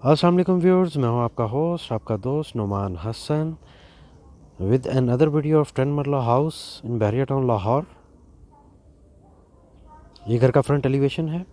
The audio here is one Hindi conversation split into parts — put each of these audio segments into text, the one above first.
अस्सलाम वालेकुम व्यूअर्स, मैं हूं आपका होस्ट, आपका दोस्त Numan Hasan with another video of 10 marla house in Bahria town Lahore. ये घर का फ्रंट एलिवेशन है।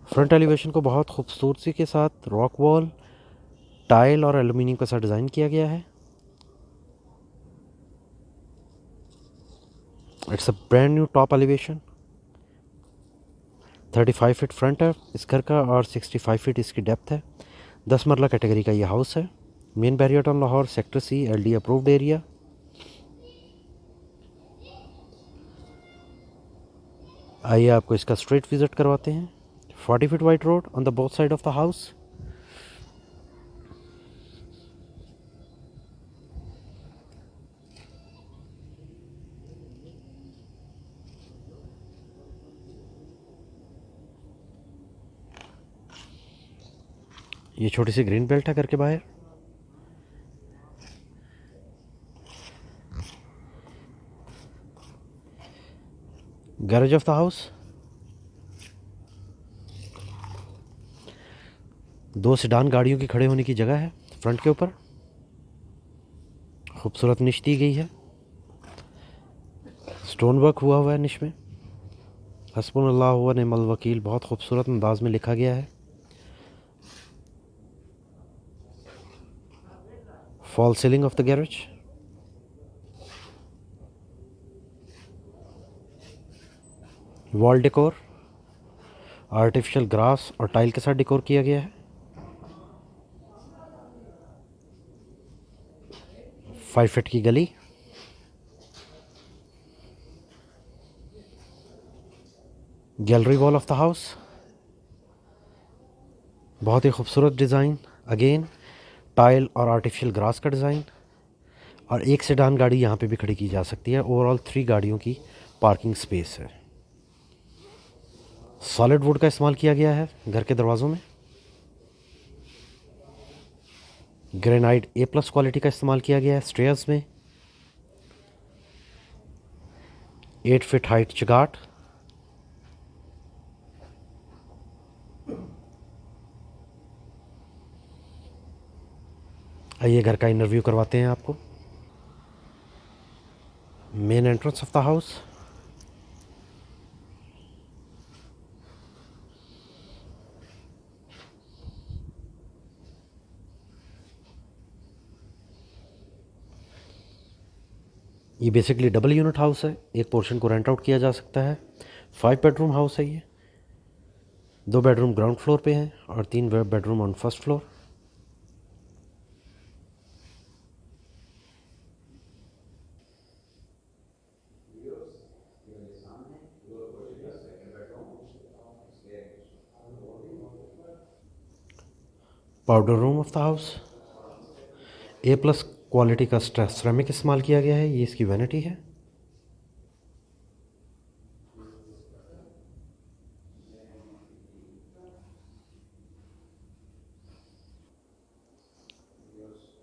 फ्रंट एलिवेशन को बहुत खूबसूरती के साथ रॉक वॉल, टाइल और एल्युमिनियम के साथ डिज़ाइन किया गया है। It's a brand new top elevation. 35 feet front है इस घर का और 65 फीट इसकी डेप्थ है। 10 मरला कैटेगरी का ये हाउस है। Main Bahria town Lahore, sector C, LD approved area. आइए आपको इसका स्ट्रीट विजिट करवाते हैं। 40 feet wide road on the both side of the house. ये छोटी सी ग्रीन बेल्ट है घर के बाहर। Garage of the house. दो सेडान गाड़ियों की खड़े होने की जगह है फ्रंट के ऊपर। खूबसूरत निश दी गई है। स्टोन वर्क हुआ हुआ है निश में। हस्बुनल्लाह व निअमल वकील बहुत खूबसूरत अंदाज में लिखा गया है। Fall ceiling of the garage. Wall decor artificial grass और टाइल के साथ डेकोर किया गया है। 5 फीट की गली। Gallery wall of the house. बहुत ही खूबसूरत डिज़ाइन। अगेन टाइल और आर्टिफिशियल ग्रास का डिज़ाइन। और एक सेडान गाड़ी यहाँ पे भी खड़ी की जा सकती है। ओवरऑल 3 गाड़ियों की पार्किंग स्पेस है। सॉलिड वुड का इस्तेमाल किया गया है घर के दरवाज़ों में। ग्रेनाइट A+ क्वालिटी का इस्तेमाल किया गया है स्टेयर्स में। 8 फीट हाइट चगाट। आइए घर का इंटरव्यू करवाते हैं आपको। Main entrance of the house. ये बेसिकली डबल यूनिट हाउस है। एक पोर्शन को रेंट आउट किया जा सकता है। 5 बेडरूम हाउस है ये। 2 बेडरूम ग्राउंड फ्लोर पे हैं और 3 bedroom on first floor. Powder room of the house. A+ quality का सिरेमिक इस्तेमाल किया गया है। ये इसकी वैनिटी है।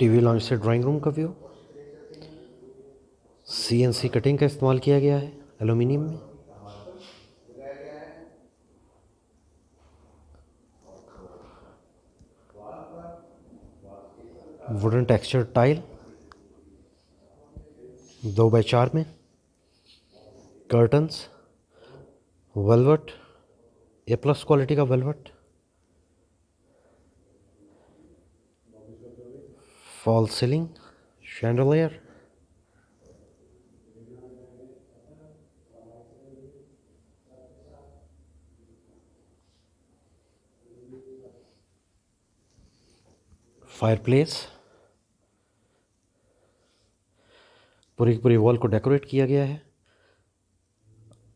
टीवी लॉन्च से ड्राइंग रूम का व्यू। CNC कटिंग का इस्तेमाल किया गया है एल्यूमिनियम में। वुडन टेक्सचर टाइल 2x4 में। कर्टन्स वेलवेट A+ क्वालिटी का velvet. Fall ceiling chandelier. Fireplace. पूरी की पूरी वॉल को डेकोरेट किया गया है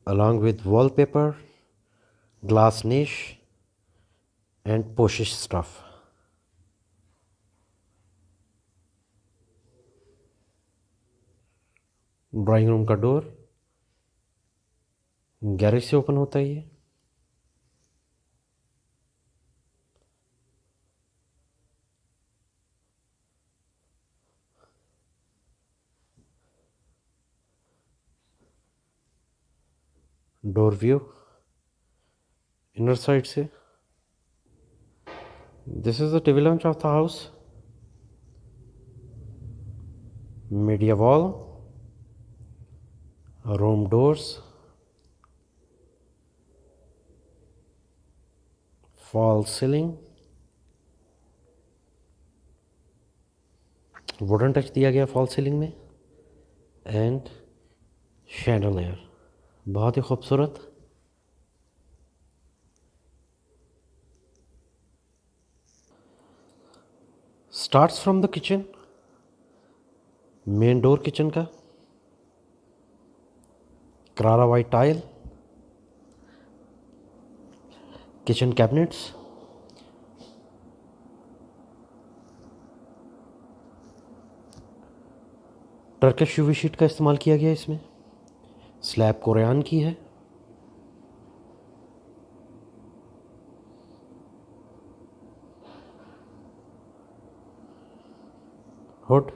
along with wallpaper, glass niche and poshish stuff. Drawing room का डोर गैरेज से ओपन होता है ये। डोर व्यू इनर साइड से। This is the TV lounge of the house. Media wall, room doors, false ceiling, wooden touch दिया गया फॉल सीलिंग में, एंड शैंडलियर बहुत ही खूबसूरत. Starts from the kitchen, main door kitchen का, करारा white tile, kitchen cabinets, Turkish UV sheet का इस्तेमाल किया गया इसमें, स्लैब कोरियान की है, हुड,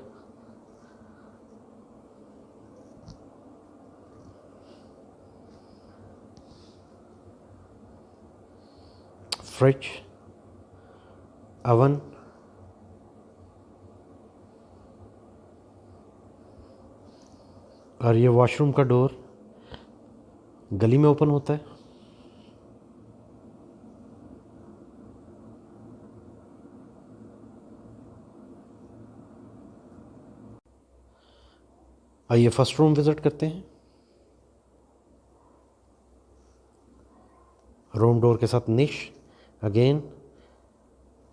फ्रिज, अवन, और ये वॉशरूम का डोर गली में ओपन होता है. आइए फर्स्ट रूम विज़िट करते हैं. रूम डोर के साथ निश, अगेन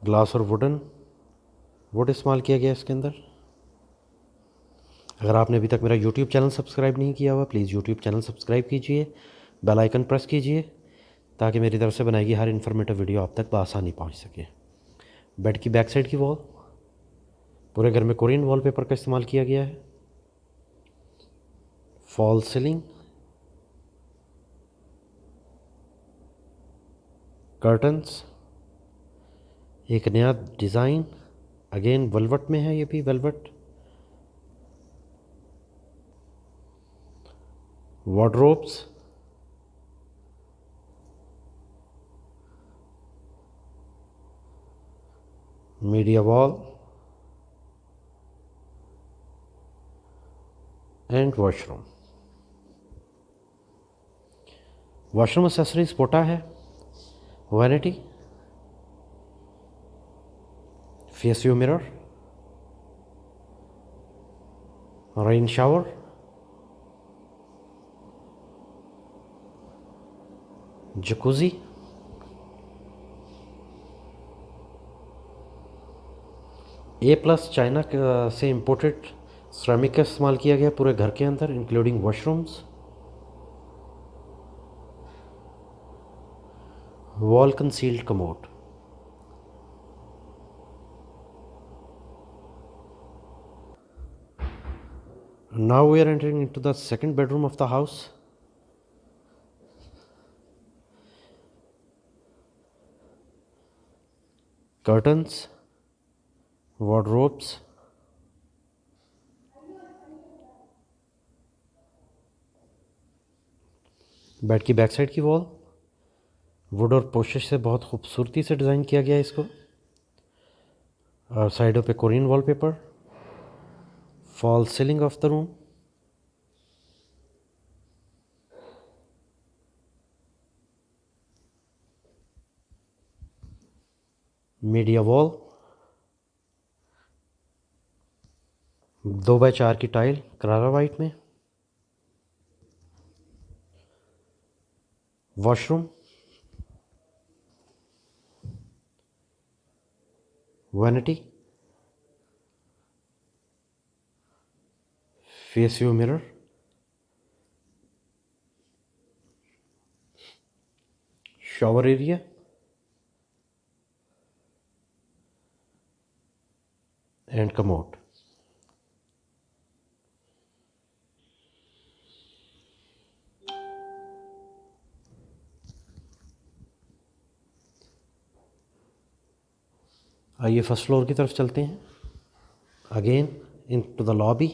ग्लास और वुड इस्तेमाल किया गया इसके अंदर. अगर आपने अभी तक मेरा यूट्यूब चैनल सब्सक्राइब नहीं किया हुआ, प्लीज़ यूट्यूब चैनल सब्सक्राइब कीजिए, बेल आइकन प्रेस कीजिए, ताकि मेरी तरफ से बनाई गई हर इन्फॉर्मेटिव वीडियो आप तक बआसानी पहुंच सके. बेड की बैक साइड की वॉल, पूरे घर में कोरियन वॉलपेपर का इस्तेमाल किया गया है. फॉल सीलिंग, कर्टन्स, एक नया डिज़ाइन, अगेन वेलवेट में है, ये भी velvet. Wardrobes, media wall and washroom. Washroom accessories पोटा है, vanity, face view mirror, rain shower, jacuzzi, A+ China से इम्पोर्टेड सिरेमिक का इस्तेमाल किया गया पूरे घर के अंदर, including washrooms. Wall concealed commode. Now we are entering into the second bedroom of the house. Curtains, wardrobes, bed की बैक साइड की वॉल वुड और पोशेस से बहुत खूबसूरती से डिज़ाइन किया गया है इसको, और साइडों पे Korean wallpaper. Fall ceiling of the room, media wall, 2x4 की टाइल करारा वाइट में. Washroom, vanity, face view mirror, shower area, and commode. आइए फर्स्ट फ्लोर की तरफ चलते हैं. Again into the lobby,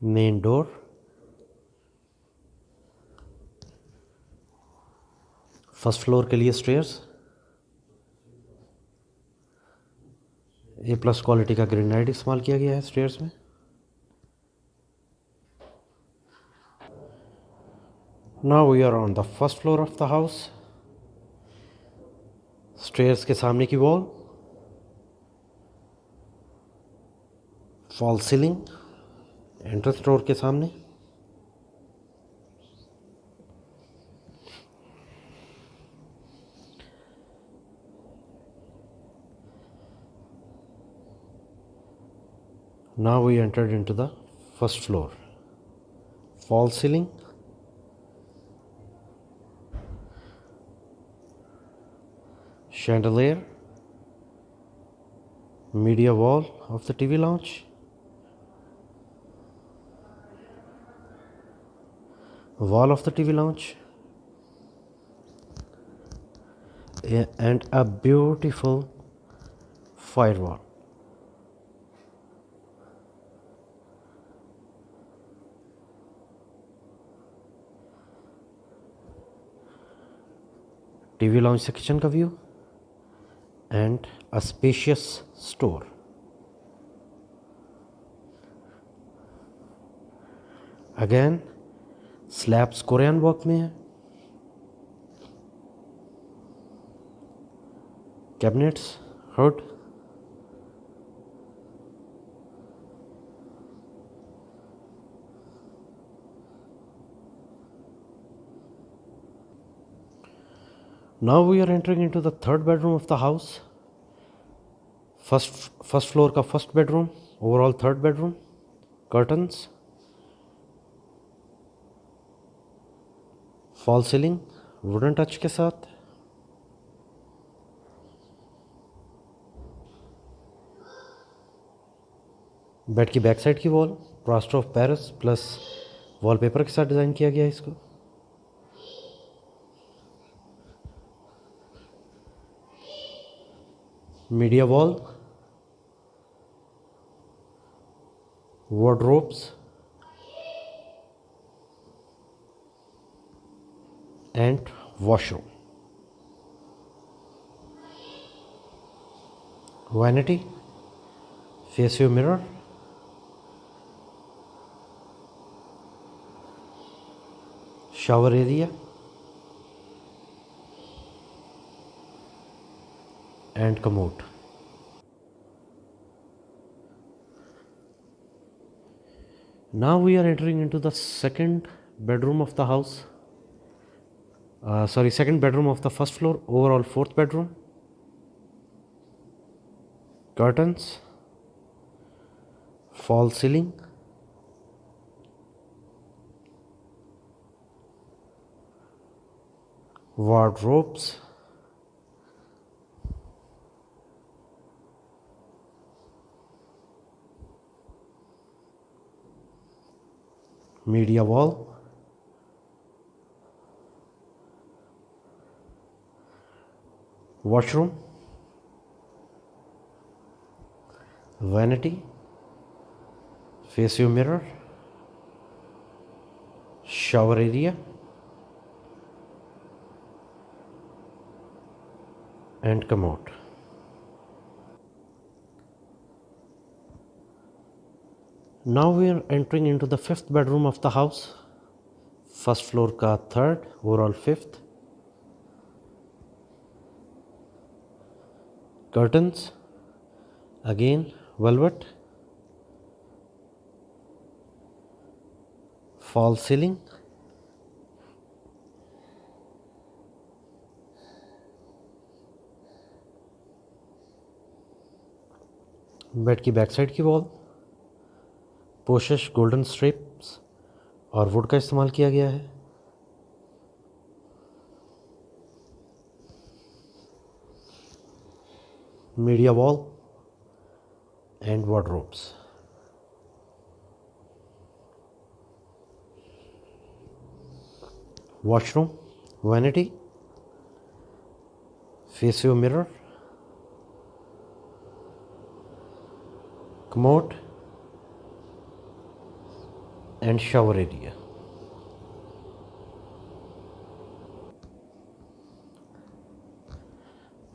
main door, first floor के लिए स्टेयर्स, A+ क्वालिटी का ग्रेनाइट इस्तेमाल किया गया है स्टेयर्स में। Now we are on the first floor of the house. Stairs के सामने की wall, fall ceiling, entrance door के सामने। Now we entered into the first floor. False ceiling, chandelier, media wall of the TV lounge, wall of the TV lounge, and a beautiful firewall. TV lounge से किचन का view and a spacious store. Again, slabs Korean work में है. Cabinets, hood, now we are entering into the third bedroom of the house. First floor का first bedroom, overall third bedroom. Curtains, fall ceiling, wooden touch के साथ. बेड की बैक साइड की wall plaster of Paris plus wallpaper के साथ डिज़ाइन किया गया है इसको. Media wall, wardrobes and washroom. Vanity, face view mirror, shower area and commode. Now we are entering into the second bedroom of the house. Second bedroom of the first floor, overall fourth bedroom. Curtains, fall ceiling, wardrobes, media wall, washroom, vanity, face view mirror, shower area and commode. Now we are entering into the fifth bedroom of the house. First floor का third, overall fifth. Curtains, again velvet, fall ceiling, bed की बैक साइड की वॉल पोशश गोल्डन स्ट्रिप्स और वुड का इस्तेमाल किया गया है. Media wall and wardrobes. Washroom, vanity, face view mirror, commode and shower area.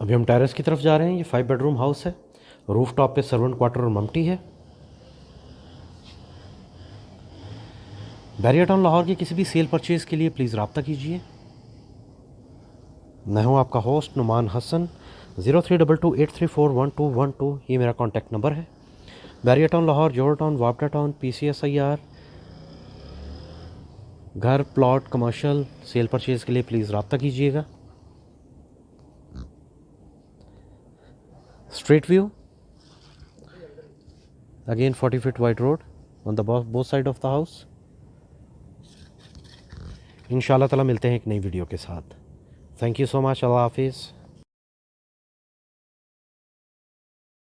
अभी हम टेरेस की तरफ जा रहे हैं। ये 5 बेडरूम हाउस है। रूफ टॉप पे सर्वेंट क्वार्टर और मम्टी है। बैरियर टाउन लाहौर के किसी भी सेल परचेज़ के लिए प्लीज़ रब्ता कीजिए। मैं हूँ आपका होस्ट नुमान हसन। 0322834112 ये मेरा कॉन्टैक्ट नंबर है। Bahria town Lahore, Johar town, Wapda town, PCSIR, घर, प्लॉट, कमर्शियल सेल परचेज़ के लिए प्लीज़ रब्ता कीजिएगा। Street view, again 40 feet wide road on the both side of the house. इंशाल्लाह ताला मिलते हैं एक नई वीडियो के साथ। Thank you so much. अल्लाह हाफिज़।